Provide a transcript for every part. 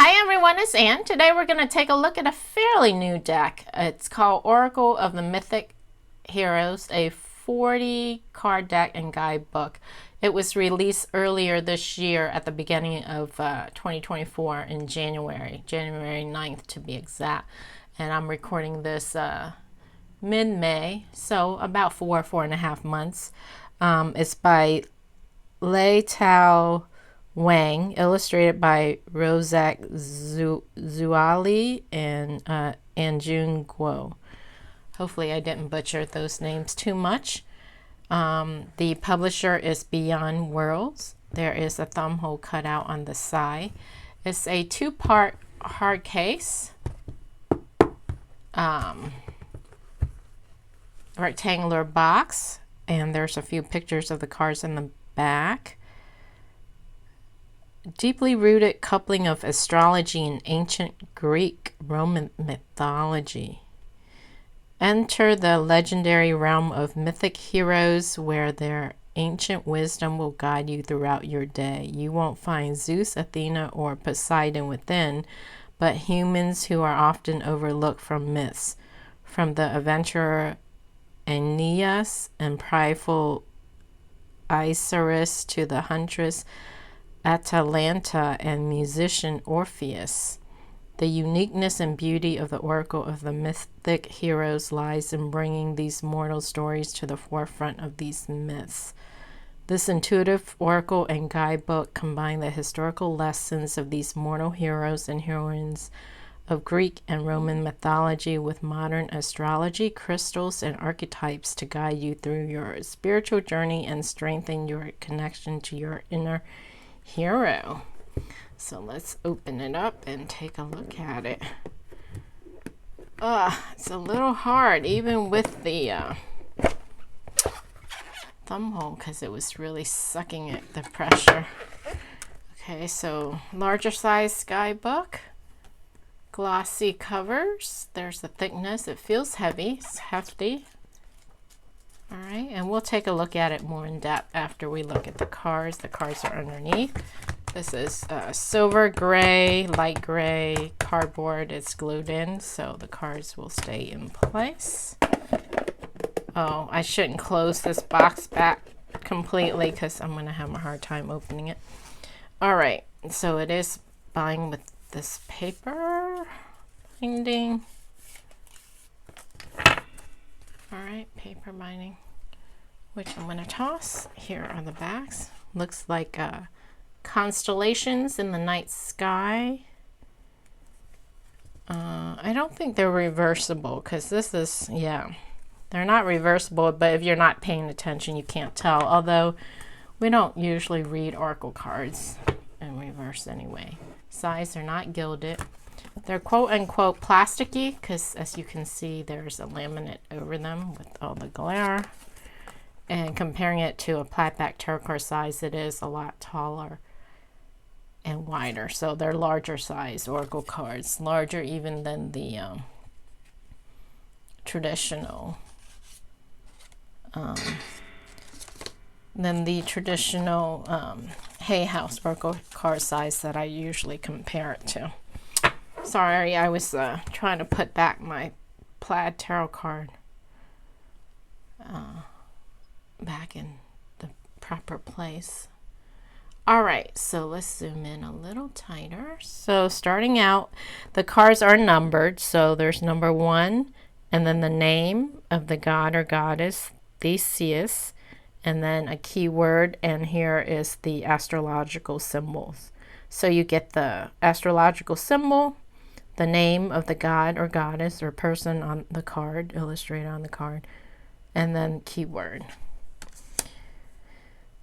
Hi everyone, it's Ann. Today we're going to take a look at a fairly new deck. It's called Oracle of the Mythic Heroes, a 40 card deck and guidebook. It was released earlier this year at the beginning of 2024 in January 9th to be exact. And I'm recording this mid-May, so about 4.5 months. It's by Letao, Wang, illustrated by Rosang, Zuali, and AnjunGuo. Hopefully I didn't butcher those names too much. The publisher is Beyond Worlds. There is a thumb hole cut out on the side. It's a 2-part hard case. Rectangular box, and there's a few pictures of the cards in the back. Deeply rooted coupling of astrology and ancient Greek Roman mythology. Enter the legendary realm of mythic heroes where their ancient wisdom will guide you throughout your day. You won't find Zeus, Athena, or Poseidon within, but humans who are often overlooked from myths. From the adventurer Aeneas and prideful Icarus to the huntress Atalanta and musician Orpheus. The uniqueness and beauty of the Oracle of the Mythic Heroes lies in bringing these mortal stories to the forefront of these myths. This intuitive oracle and guidebook combine the historical lessons of these mortal heroes and heroines of Greek and Roman mythology with modern astrology, crystals, and archetypes to guide you through your spiritual journey and strengthen your connection to your inner hero. So let's open it up and take a look at it. It's a little hard even with the thumb hole because it was really sucking at the pressure. Okay, so larger size guidebook, glossy covers. There's the thickness. It feels heavy. It's hefty. All right, and we'll take a look at it more in depth after we look at the cards. The cards are underneath. This is silver gray, light gray cardboard. It's glued in, so the cards will stay in place. Oh, I shouldn't close this box back completely because I'm going to have a hard time opening it. All right, so it is bound with this paper binding. All right, paper binding, which I'm going to toss. Here are the backs. Looks like constellations in the night sky. I don't think they're reversible because this is, yeah, they're not reversible, but if you're not paying attention, you can't tell. Although we don't usually read oracle cards in reverse anyway. Sides are not gilded. They're quote unquote plasticky because, as you can see, there's a laminate over them with all the glare. And comparing it to a flatback tarot card size, it is a lot taller and wider. So they're larger size oracle cards, larger even than the traditional Hay House oracle card size that I usually compare it to. Sorry, I was trying to put back my plaid tarot card back in the proper place. All right, so let's zoom in a little tighter. So starting out, the cards are numbered. So there's number 1, and then the name of the god or goddess, Theseus, and then a keyword, and here is the astrological symbols. So you get the astrological symbol, the name of the god or goddess or person on the card, illustrated on the card, and then keyword.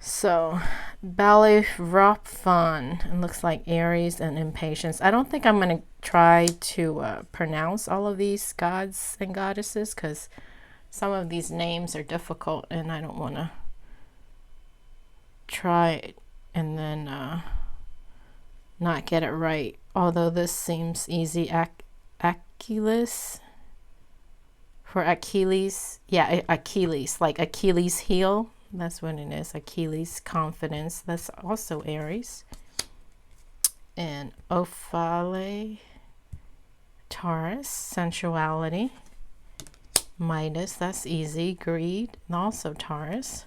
So, Ballyrophan, it looks like Aries and Impatience. I don't think I'm going to try to pronounce all of these gods and goddesses because some of these names are difficult and I don't want to try it and then not get it right. Although this seems easy. Achilles, for Achilles, yeah, Achilles, like Achilles heel. That's what it is. Achilles, confidence. That's also Aries. And Ophale, Taurus, sensuality. Midas, that's easy. Greed, and also Taurus.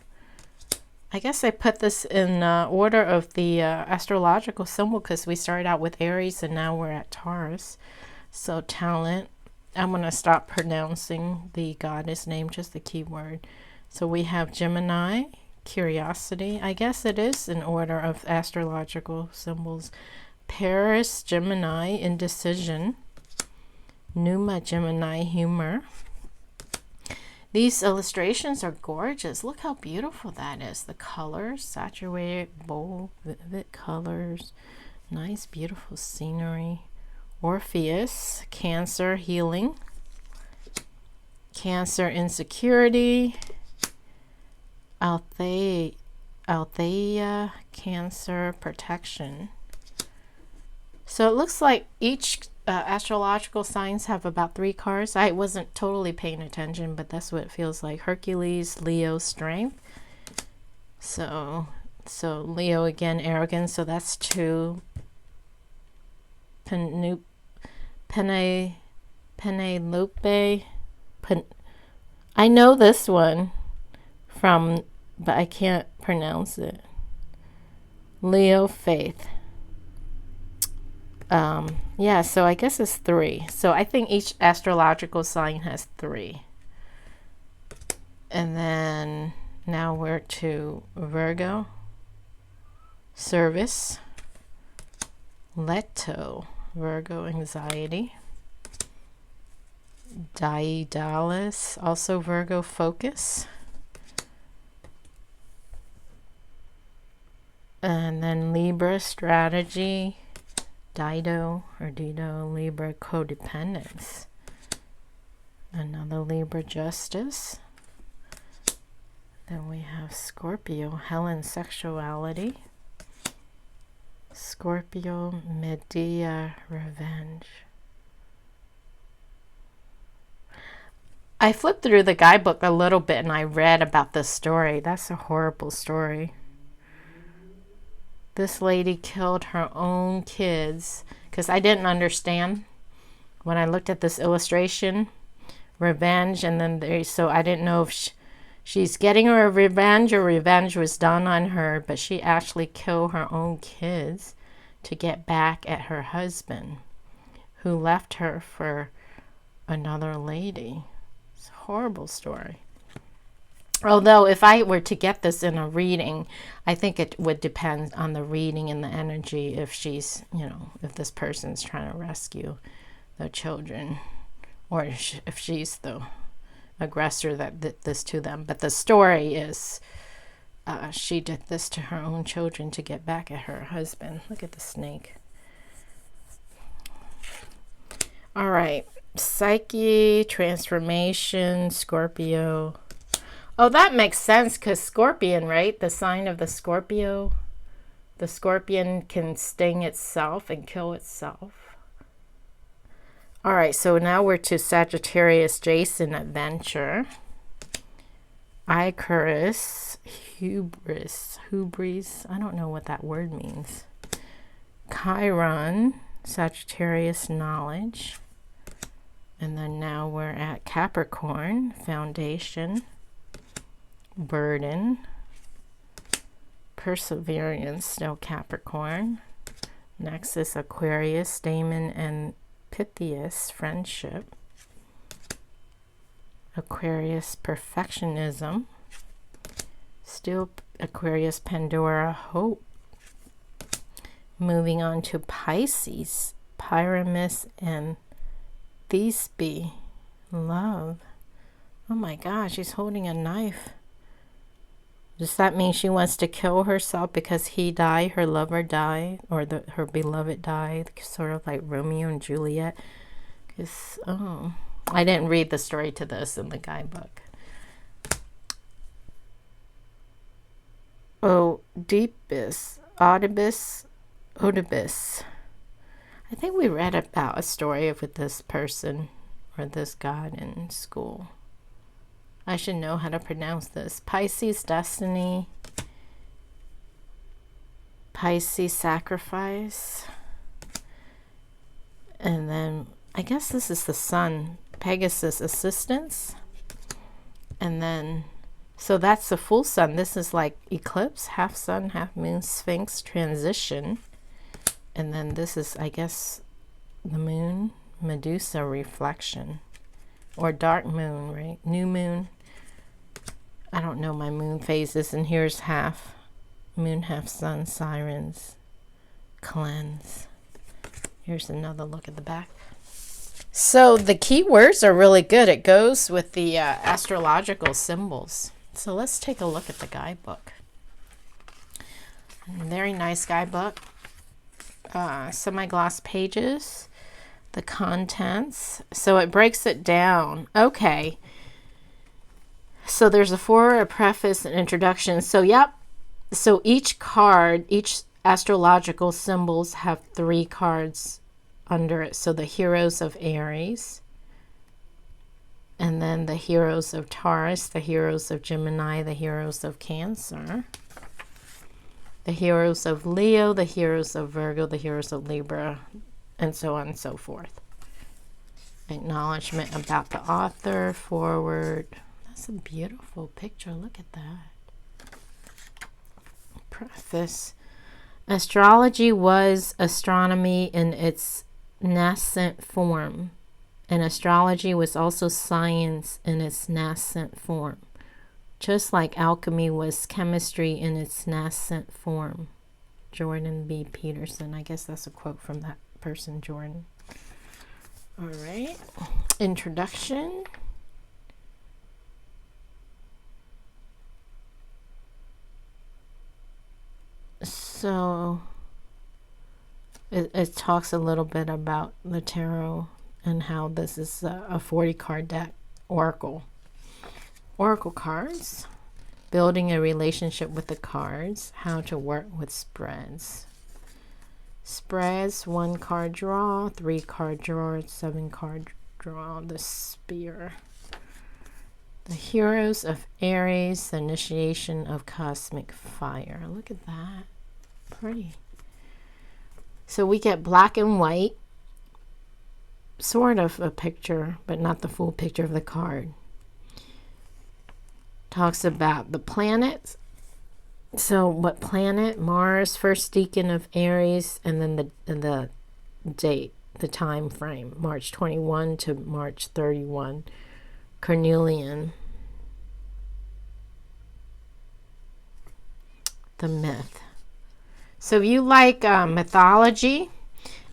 I guess I put this in order of the astrological symbol because we started out with Aries and now we're at Taurus. So talent, I'm going to stop pronouncing the goddess name, just the keyword. So we have Gemini, curiosity. I guess it is in order of astrological symbols. Paris, Gemini, indecision. Numa, Gemini, humor. These illustrations are gorgeous. Look how beautiful that is. The colors, saturated, bold, vivid colors. Nice, beautiful scenery. Orpheus, Cancer, healing. Cancer, insecurity. Althea, Cancer, protection. So it looks like each astrological signs have about 3 cards. I wasn't totally paying attention, but that's what it feels like. Hercules, Leo, strength. So Leo again, arrogance. So that's 2. Penelope. I know this one from, but I can't pronounce it. Leo, faith. Yeah, so I guess it's 3. So I think each astrological sign has 3. And then now we're to Virgo. Service. Letao, Virgo, anxiety. Daedalus, also Virgo, focus. And then Libra, strategy. Dido, Libra, codependence. Another Libra, justice. Then we have Scorpio, Helen, sexuality. Scorpio, Medea, revenge. I flipped through the guidebook a little bit and I read about this story. That's a horrible story. This lady killed her own kids because I didn't understand when I looked at this illustration. Revenge, and then so I didn't know if she's getting her revenge or revenge was done on her, but she actually killed her own kids to get back at her husband who left her for another lady. It's a horrible story. Although if I were to get this in a reading, I think it would depend on the reading and the energy if she's, if this person's trying to rescue the children or if she's the aggressor that did this to them. But the story is she did this to her own children to get back at her husband. Look at the snake. All right. Psyche, transformation, Scorpio. Oh, that makes sense because scorpion, right? The sign of the Scorpio. The scorpion can sting itself and kill itself. All right, so now we're to Sagittarius, Jason, adventure. Icarus, hubris. I don't know what that word means. Chiron, Sagittarius, knowledge. And then now we're at Capricorn, foundation. Burden, perseverance, still Capricorn. Next is Aquarius, Damon and Pythias, friendship. Aquarius, perfectionism. Still Aquarius, Pandora, hope. Moving on to Pisces, Pyramus and Thisbe, love. Oh my gosh, she's holding a knife. Does that mean she wants to kill herself because he died, her lover died, or her beloved died, sort of like Romeo and Juliet? Because, I didn't read the story to this in the guidebook. Oedipus, Oedipus. I think we read about a story with this person or this god in school. I should know how to pronounce this. Pisces, destiny. Pisces, sacrifice. And then I guess this is the sun, Pegasus assistance. And then, so that's the full sun. This is like eclipse, half sun, half moon, Sphinx transition. And then this is, I guess, the moon, Medusa reflection, or dark moon, right? New moon. I don't know my moon phases. And here's half moon, half sun, sirens, cleanse. Here's another look at the back. So the keywords are really good. It goes with the astrological symbols. So let's take a look at the guidebook. Very nice guidebook. Semi-gloss pages. The contents. So it breaks it down. Okay. So there's a foreword, a preface, an introduction. So yep. So each card, each astrological symbols have 3 cards under it. So the heroes of Aries, and then the heroes of Taurus, the heroes of Gemini, the heroes of Cancer, the heroes of Leo, the heroes of Virgo, the heroes of Libra, and so on and so forth. Acknowledgement about the author, forward. That's a beautiful picture. Look at that. Preface. Astrology was astronomy in its nascent form, and astrology was also science in its nascent form, just like alchemy was chemistry in its nascent form. Jordan B. Peterson. I guess that's a quote from that person, Jordan. All right. Introduction. So it talks a little bit about the tarot and how this is a 40 card deck oracle. Oracle cards, building a relationship with the cards, how to work with spreads. Spreads, 1 card draw, 3 card draw, 7 card draw, the spear. The heroes of Aries, the initiation of cosmic fire. Look at that. Pretty. So we get black and white, sort of a picture, but not the full picture of the card. Talks about the planets. So what planet? Mars, first decan of Aries, and then the date, the time frame, March 21 to March 31. Carnelian. The myth. So if you like mythology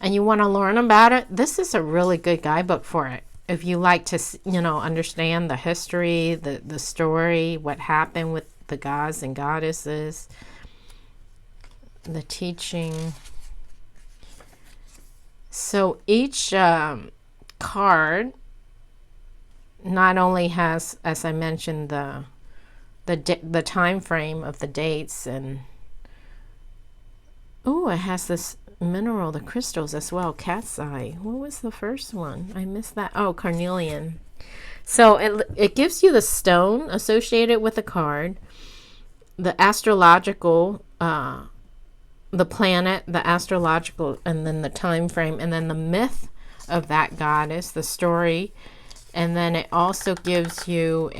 and you want to learn about it, this is a really good guidebook for it. If you like to, understand the history, the story, what happened with the gods and goddesses, the teaching. So each card not only has, as I mentioned, the time frame of the dates, and it has this mineral, the crystals as well. Cat's eye. What was the first one? I missed that. Oh, carnelian. So it gives you the stone associated with the card, the astrological, the planet, the astrological, and then the time frame, and then the myth of that goddess, the story, and then it also gives you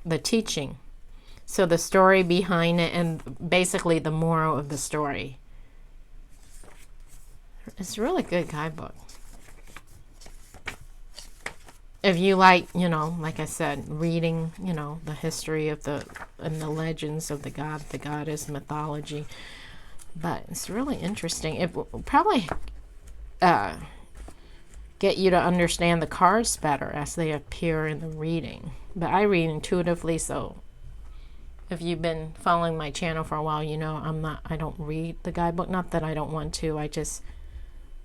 the teaching. So the story behind it, and basically the moral of the story. It's a really good guidebook. If you like, like I said, reading, the history of and the legends of the god, the goddess, mythology. But it's really interesting. It will probably get you to understand the cards better as they appear in the reading. But I read intuitively, so if you've been following my channel for a while, I don't read the guidebook. Not that I don't want to, I just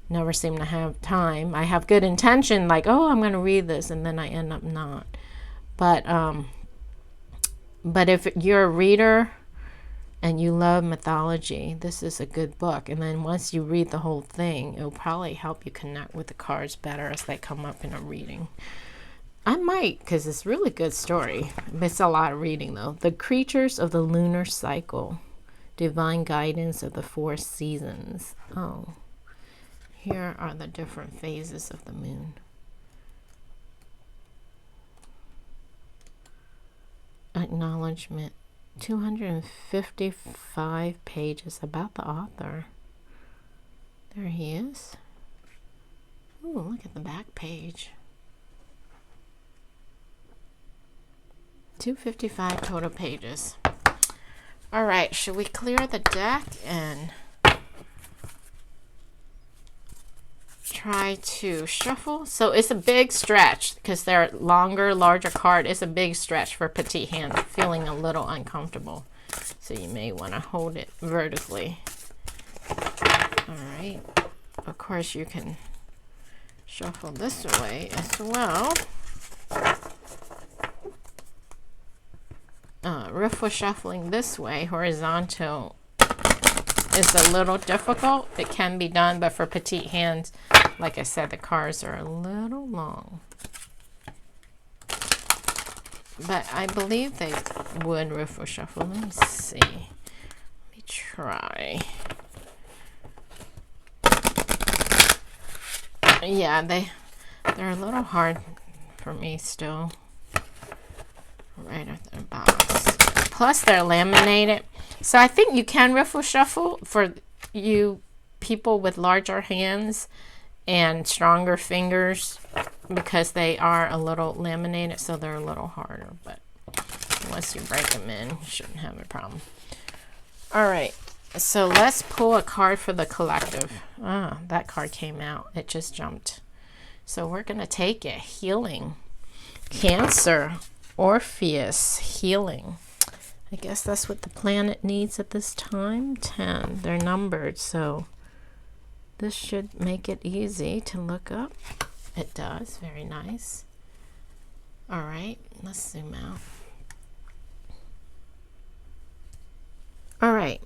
never seem to have time. I have good intention, like, I'm going to read this, and then I end up not. But if you're a reader and you love mythology, this is a good book. And then once you read the whole thing, it'll probably help you connect with the cards better as they come up in a reading. I might, because it's a really good story. It's a lot of reading, though. The creatures of the lunar cycle. Divine guidance of the 4 seasons. Oh, Here are the different phases of the moon. Acknowledgement. 255 pages about the author. There he is. Ooh, look at the back page. 255 total pages. All right, should we clear the deck and try to shuffle? So it's a big stretch because they're longer, larger card. It's a big stretch for petite hand, feeling a little uncomfortable. So you may want to hold it vertically. All right. Of course, you can shuffle this way as well. Riffle shuffling this way, horizontal, is a little difficult. It can be done, but for petite hands, like I said, the cards are a little long. But I believe they would riffle shuffle. Let me see. Let me try. Yeah, they're a little hard for me still. Right at the box. Plus they're laminated. So I think you can riffle shuffle for you people with larger hands and stronger fingers because they are a little laminated, so they're a little harder. But once you break them in, you shouldn't have a problem. All right, so let's pull a card for the collective. Ah, that card came out. It just jumped. So we're going to take it. Healing. Cancer. Orpheus. Healing. I guess that's what the planet needs at this time. 10. They're numbered, so this should make it easy to look up. It does. Very nice. All right, let's zoom out. All right.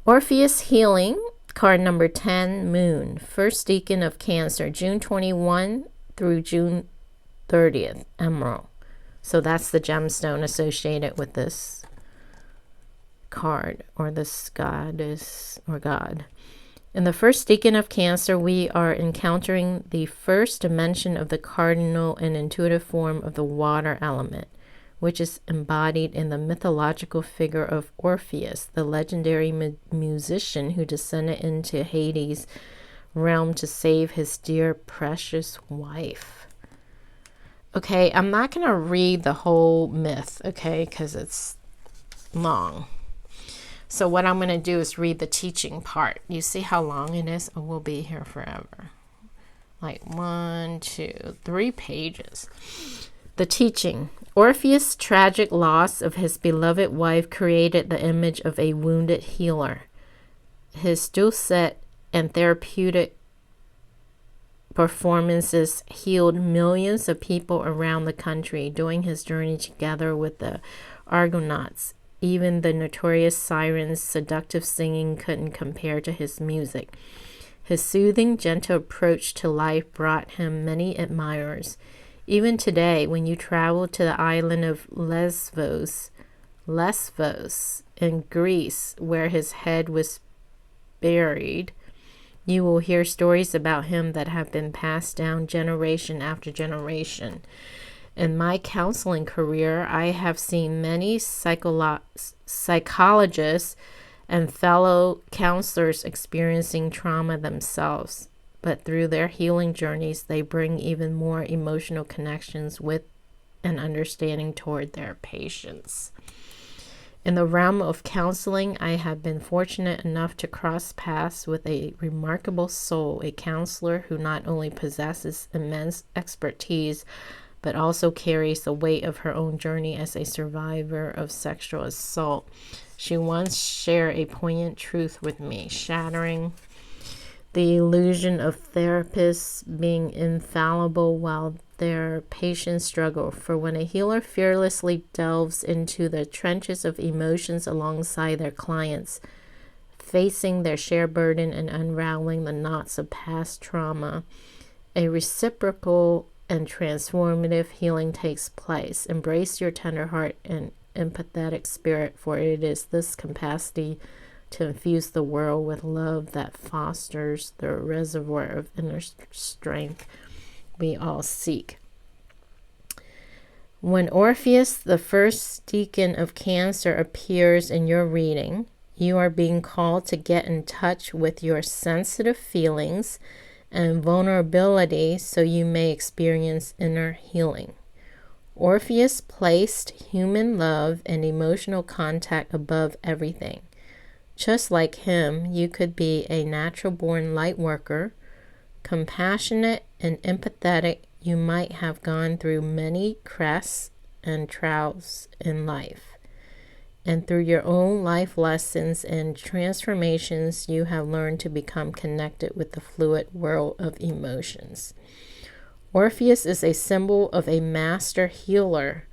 Orpheus Healing, card number 10, Moon. First Deacon of Cancer, June 21 through June 30th, Emerald. So that's the gemstone associated with this card, or this goddess or god. In the first decan of Cancer, we are encountering the first dimension of the cardinal and intuitive form of the water element, which is embodied in the mythological figure of Orpheus, the legendary musician who descended into Hades' realm to save his dear, precious wife. Okay, I'm not going to read the whole myth, okay, because it's long. So what I'm going to do is read the teaching part. You see how long it is? Oh, we'll be here forever. Like 1, 2, 3 pages. The teaching. Orpheus' tragic loss of his beloved wife created the image of a wounded healer. His dulcet and therapeutic performances healed millions of people around the country during his journey together with the Argonauts. Even the notorious Siren's seductive singing couldn't compare to his music. His soothing, gentle approach to life brought him many admirers. Even today, when you travel to the island of Lesvos in Greece, where his head was buried, you will hear stories about him that have been passed down generation after generation. In my counseling career, I have seen many psychologists and fellow counselors experiencing trauma themselves, but through their healing journeys, they bring even more emotional connections with and understanding toward their patients. In the realm of counseling, I have been fortunate enough to cross paths with a remarkable soul, a counselor who not only possesses immense expertise, but also carries the weight of her own journey as a survivor of sexual assault. She once shared a poignant truth with me, shattering the illusion of therapists being infallible while their patients struggle. For when a healer fearlessly delves into the trenches of emotions alongside their clients, facing their shared burden and unraveling the knots of past trauma, a reciprocal and transformative healing takes place. Embrace your tender heart and empathetic spirit, for it is this capacity to infuse the world with love that fosters the reservoir of inner strength we all seek. When Orpheus, the first deacon of Cancer, appears in your reading, you are being called to get in touch with your sensitive feelings and vulnerability so you may experience inner healing. Orpheus placed human love and emotional contact above everything. Just like him, you could be a natural-born light worker, compassionate and empathetic. You might have gone through many crests and troughs in life. And through your own life lessons and transformations, you have learned to become connected with the fluid world of emotions. Orpheus is a symbol of a master healer,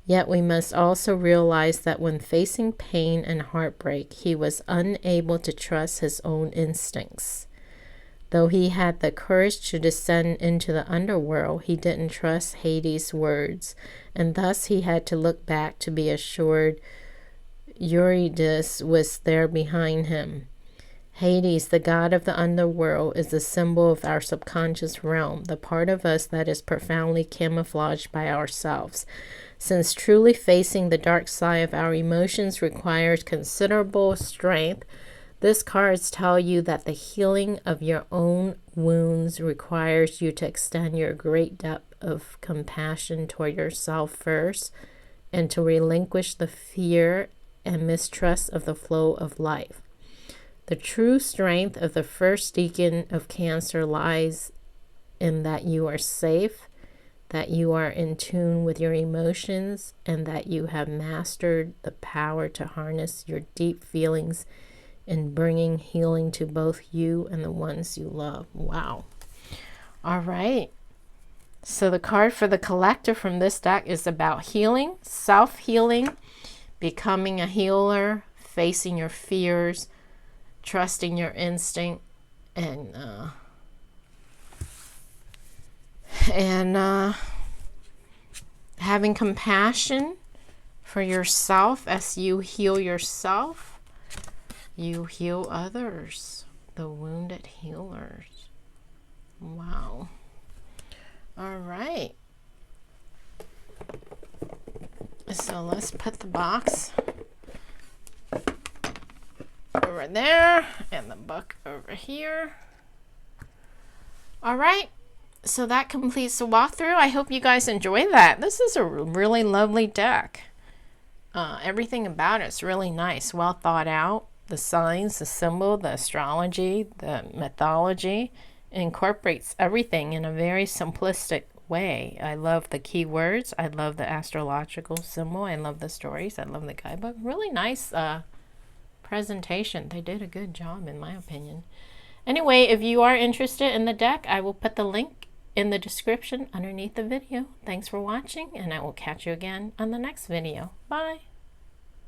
yet we must also realize that when facing pain and heartbreak, he was unable to trust his own instincts. Though he had the courage to descend into the underworld, he didn't trust Hades' words, and thus he had to look back to be assured Eurydice was there behind him. Hades, the god of the underworld, is the symbol of our subconscious realm, the part of us that is profoundly camouflaged by ourselves. Since truly facing the dark side of our emotions requires considerable strength, these cards tell you that the healing of your own wounds requires you to extend your great depth of compassion toward yourself first, and to relinquish the fear and mistrust of the flow of life. The true strength of the first deacon of Cancer lies in that you are safe, that you are in tune with your emotions, and that you have mastered the power to harness your deep feelings in bringing healing to both you and the ones you love. Wow. All right. So the card for the collector from this deck is about healing, self-healing, becoming a healer, facing your fears, trusting your instinct, and having compassion for yourself. As you heal yourself, you heal others, the wounded healers. Wow. All right. So let's put the box over there and the book over here. All right. So that completes the walkthrough. I hope you guys enjoy that. This is a really lovely deck. Everything about it's really nice, well thought out. The signs, the symbol, the astrology, the mythology. It incorporates everything in a very simplistic way. I love the keywords. I love the astrological symbol. I love the stories. I love the guidebook. Really nice presentation. They did a good job, in my opinion. Anyway, if you are interested in the deck, I will put the link in the description underneath the video. Thanks for watching, and I will catch you again on the next video. Bye.